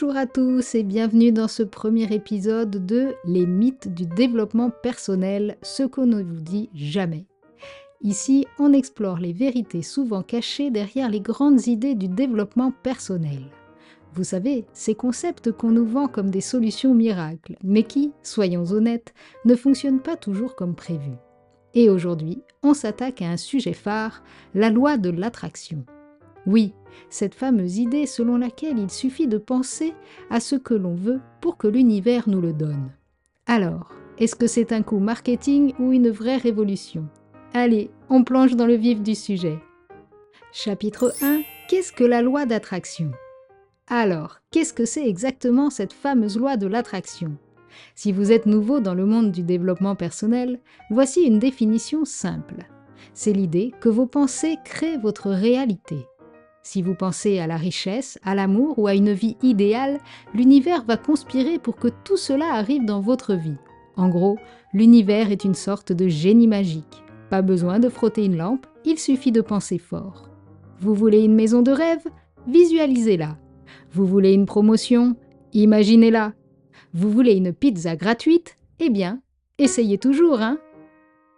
Bonjour à tous et bienvenue dans ce premier épisode de Les mythes du développement personnel, ce qu'on ne vous dit jamais. Ici, on explore les vérités souvent cachées derrière les grandes idées du développement personnel. Vous savez, ces concepts qu'on nous vend comme des solutions miracles, mais qui, soyons honnêtes, ne fonctionnent pas toujours comme prévu. Et aujourd'hui, on s'attaque à un sujet phare, la loi de l'attraction. Oui, cette fameuse idée selon laquelle il suffit de penser à ce que l'on veut pour que l'univers nous le donne. Alors, est-ce que c'est un coup marketing ou une vraie révolution ? Allez, on plonge dans le vif du sujet. Chapitre 1. Qu'est-ce que la loi d'attraction ? Alors, qu'est-ce que c'est exactement cette fameuse loi de l'attraction ? Si vous êtes nouveau dans le monde du développement personnel, voici une définition simple. C'est l'idée que vos pensées créent votre réalité. Si vous pensez à la richesse, à l'amour ou à une vie idéale, l'univers va conspirer pour que tout cela arrive dans votre vie. En gros, l'univers est une sorte de génie magique. Pas besoin de frotter une lampe, il suffit de penser fort. Vous voulez une maison de rêve ? Visualisez-la. Vous voulez une promotion ? Imaginez-la. Vous voulez une pizza gratuite ? Eh bien, essayez toujours, hein ?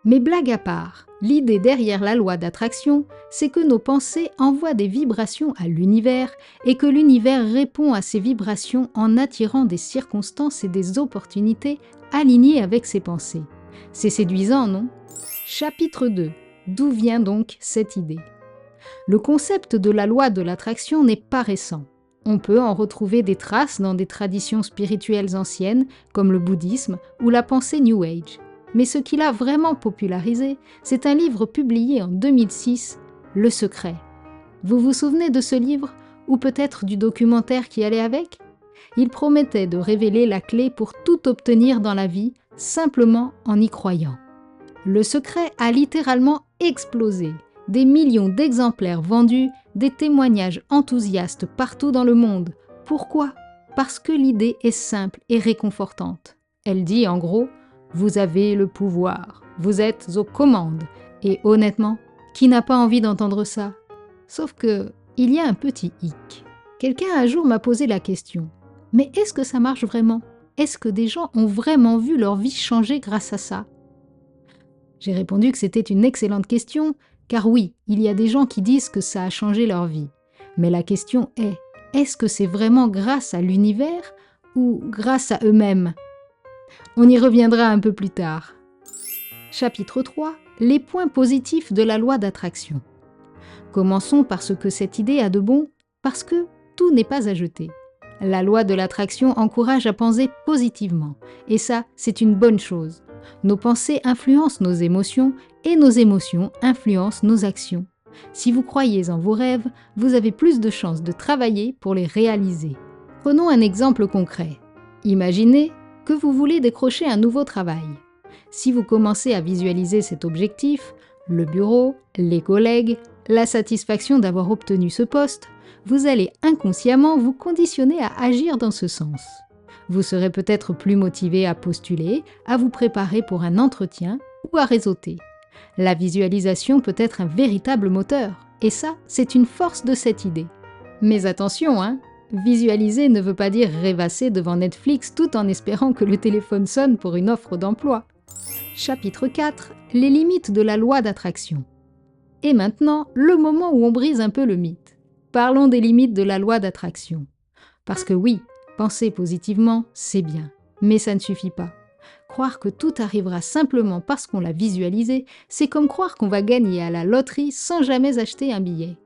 Mais blague à part, l'idée derrière la loi d'attraction, c'est que nos pensées envoient des vibrations à l'univers et que l'univers répond à ces vibrations en attirant des circonstances et des opportunités alignées avec ses pensées. C'est séduisant, non ? Chapitre 2. D'où vient donc cette idée ? Le concept de la loi de l'attraction n'est pas récent. On peut en retrouver des traces dans des traditions spirituelles anciennes comme le bouddhisme ou la pensée New Age. Mais ce qui l'a vraiment popularisé, c'est un livre publié en 2006, Le Secret. Vous vous souvenez de ce livre, ou peut-être du documentaire qui allait avec ? Il promettait de révéler la clé pour tout obtenir dans la vie, simplement en y croyant. Le Secret a littéralement explosé. Des millions d'exemplaires vendus, des témoignages enthousiastes partout dans le monde. Pourquoi ? Parce que l'idée est simple et réconfortante. Elle dit en gros, vous avez le pouvoir, vous êtes aux commandes. Et honnêtement, qui n'a pas envie d'entendre ça ? Sauf que, il y a un petit hic. Quelqu'un un jour m'a posé la question, mais est-ce que ça marche vraiment ? Est-ce que des gens ont vraiment vu leur vie changer grâce à ça ? J'ai répondu que c'était une excellente question, car oui, il y a des gens qui disent que ça a changé leur vie. Mais la question est, est-ce que c'est vraiment grâce à l'univers ou grâce à eux-mêmes ? On y reviendra un peu plus tard. Chapitre 3. Les points positifs de la loi d'attraction. Commençons par ce que cette idée a de bon, parce que tout n'est pas à jeter. La loi de l'attraction encourage à penser positivement, et ça, c'est une bonne chose. Nos pensées influencent nos émotions, et nos émotions influencent nos actions. Si vous croyez en vos rêves, vous avez plus de chances de travailler pour les réaliser. Prenons un exemple concret. Imaginez que vous voulez décrocher un nouveau travail. Si vous commencez à visualiser cet objectif, le bureau, les collègues, la satisfaction d'avoir obtenu ce poste, vous allez inconsciemment vous conditionner à agir dans ce sens. Vous serez peut-être plus motivé à postuler, à vous préparer pour un entretien ou à réseauter. La visualisation peut être un véritable moteur, et ça, c'est une force de cette idée. Mais attention, hein, visualiser ne veut pas dire rêvasser devant Netflix tout en espérant que le téléphone sonne pour une offre d'emploi. Chapitre 4. Les limites de la loi d'attraction. Et maintenant, le moment où on brise un peu le mythe. Parlons des limites de la loi d'attraction. Parce que oui, penser positivement, c'est bien, mais ça ne suffit pas. Croire que tout arrivera simplement parce qu'on l'a visualisé, c'est comme croire qu'on va gagner à la loterie sans jamais acheter un billet.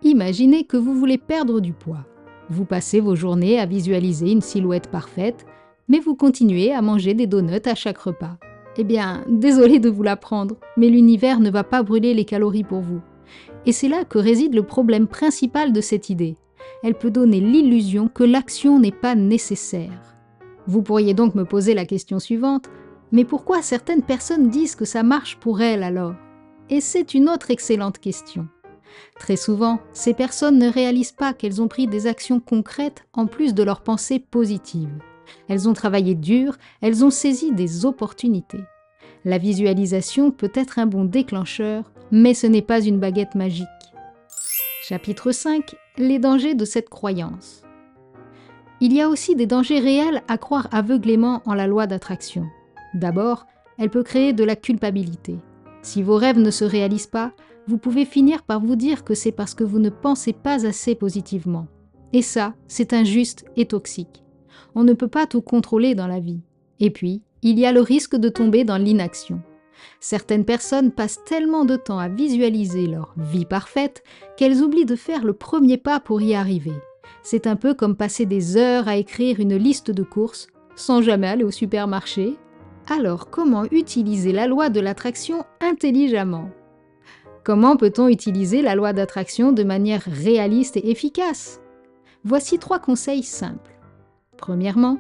Imaginez que vous voulez perdre du poids. Vous passez vos journées à visualiser une silhouette parfaite, mais vous continuez à manger des donuts à chaque repas. Eh bien, désolé de vous l'apprendre, mais l'univers ne va pas brûler les calories pour vous. Et c'est là que réside le problème principal de cette idée. Elle peut donner l'illusion que l'action n'est pas nécessaire. Vous pourriez donc me poser la question suivante, mais pourquoi certaines personnes disent que ça marche pour elles alors ? Et c'est une autre excellente question. Très souvent, ces personnes ne réalisent pas qu'elles ont pris des actions concrètes en plus de leurs pensées positives. Elles ont travaillé dur, elles ont saisi des opportunités. La visualisation peut être un bon déclencheur, mais ce n'est pas une baguette magique. Chapitre 5. Les dangers de cette croyance. Il y a aussi des dangers réels à croire aveuglément en la loi d'attraction. D'abord, elle peut créer de la culpabilité. Si vos rêves ne se réalisent pas, vous pouvez finir par vous dire que c'est parce que vous ne pensez pas assez positivement. Et ça, c'est injuste et toxique. On ne peut pas tout contrôler dans la vie. Et puis, il y a le risque de tomber dans l'inaction. Certaines personnes passent tellement de temps à visualiser leur vie parfaite qu'elles oublient de faire le premier pas pour y arriver. C'est un peu comme passer des heures à écrire une liste de courses sans jamais aller au supermarché. Alors, comment utiliser la loi de l'attraction intelligemment ? Comment peut-on utiliser la loi d'attraction de manière réaliste et efficace ? Voici 3 conseils simples. Premièrement,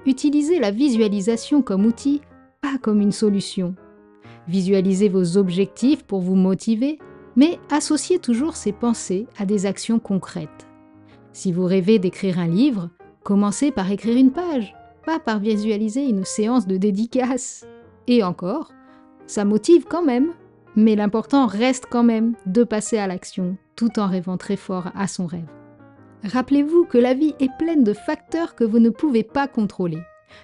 utilisez la visualisation comme outil, pas comme une solution. Visualisez vos objectifs pour vous motiver, mais associez toujours ces pensées à des actions concrètes. Si vous rêvez d'écrire un livre, commencez par écrire une page, pas par visualiser une séance de dédicace. Et encore, ça motive quand même, mais l'important reste quand même de passer à l'action, tout en rêvant très fort à son rêve. Rappelez-vous que la vie est pleine de facteurs que vous ne pouvez pas contrôler.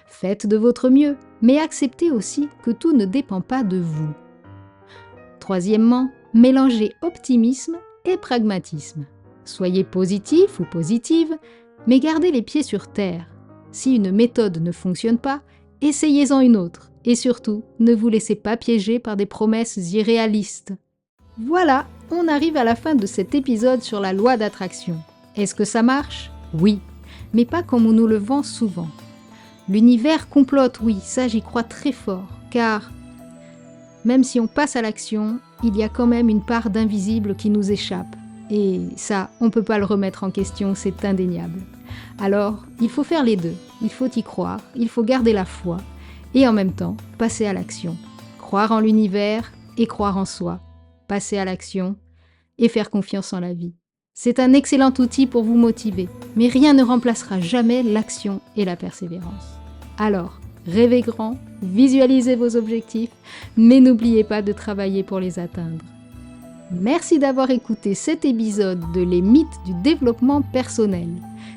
Faites de votre mieux, mais acceptez aussi que tout ne dépend pas de vous. Troisièmement, mélangez optimisme et pragmatisme. Soyez positif ou positive, mais gardez les pieds sur terre. Si une méthode ne fonctionne pas, essayez-en une autre. Et surtout, ne vous laissez pas piéger par des promesses irréalistes. Voilà, on arrive à la fin de cet épisode sur la loi d'attraction. Est-ce que ça marche ? Oui, mais pas comme on nous le vend souvent. L'univers complote, oui, ça j'y crois très fort, car même si on passe à l'action, il y a quand même une part d'invisible qui nous échappe. Et ça, on ne peut pas le remettre en question, c'est indéniable. Alors, il faut faire les deux. Il faut y croire, il faut garder la foi, et en même temps, passer à l'action. Croire en l'univers et croire en soi. Passer à l'action et faire confiance en la vie. C'est un excellent outil pour vous motiver, mais rien ne remplacera jamais l'action et la persévérance. Alors, rêvez grand, visualisez vos objectifs, mais n'oubliez pas de travailler pour les atteindre. Merci d'avoir écouté cet épisode de Les mythes du développement personnel.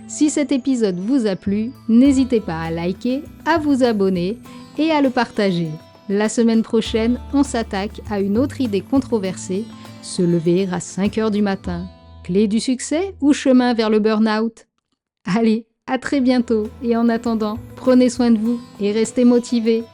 Si cet épisode vous a plu, n'hésitez pas à liker, à vous abonner et à le partager. La semaine prochaine, on s'attaque à une autre idée controversée, se lever à 5h du matin. Clé du succès ou chemin vers le burn-out ? Allez, à très bientôt et en attendant, prenez soin de vous et restez motivés.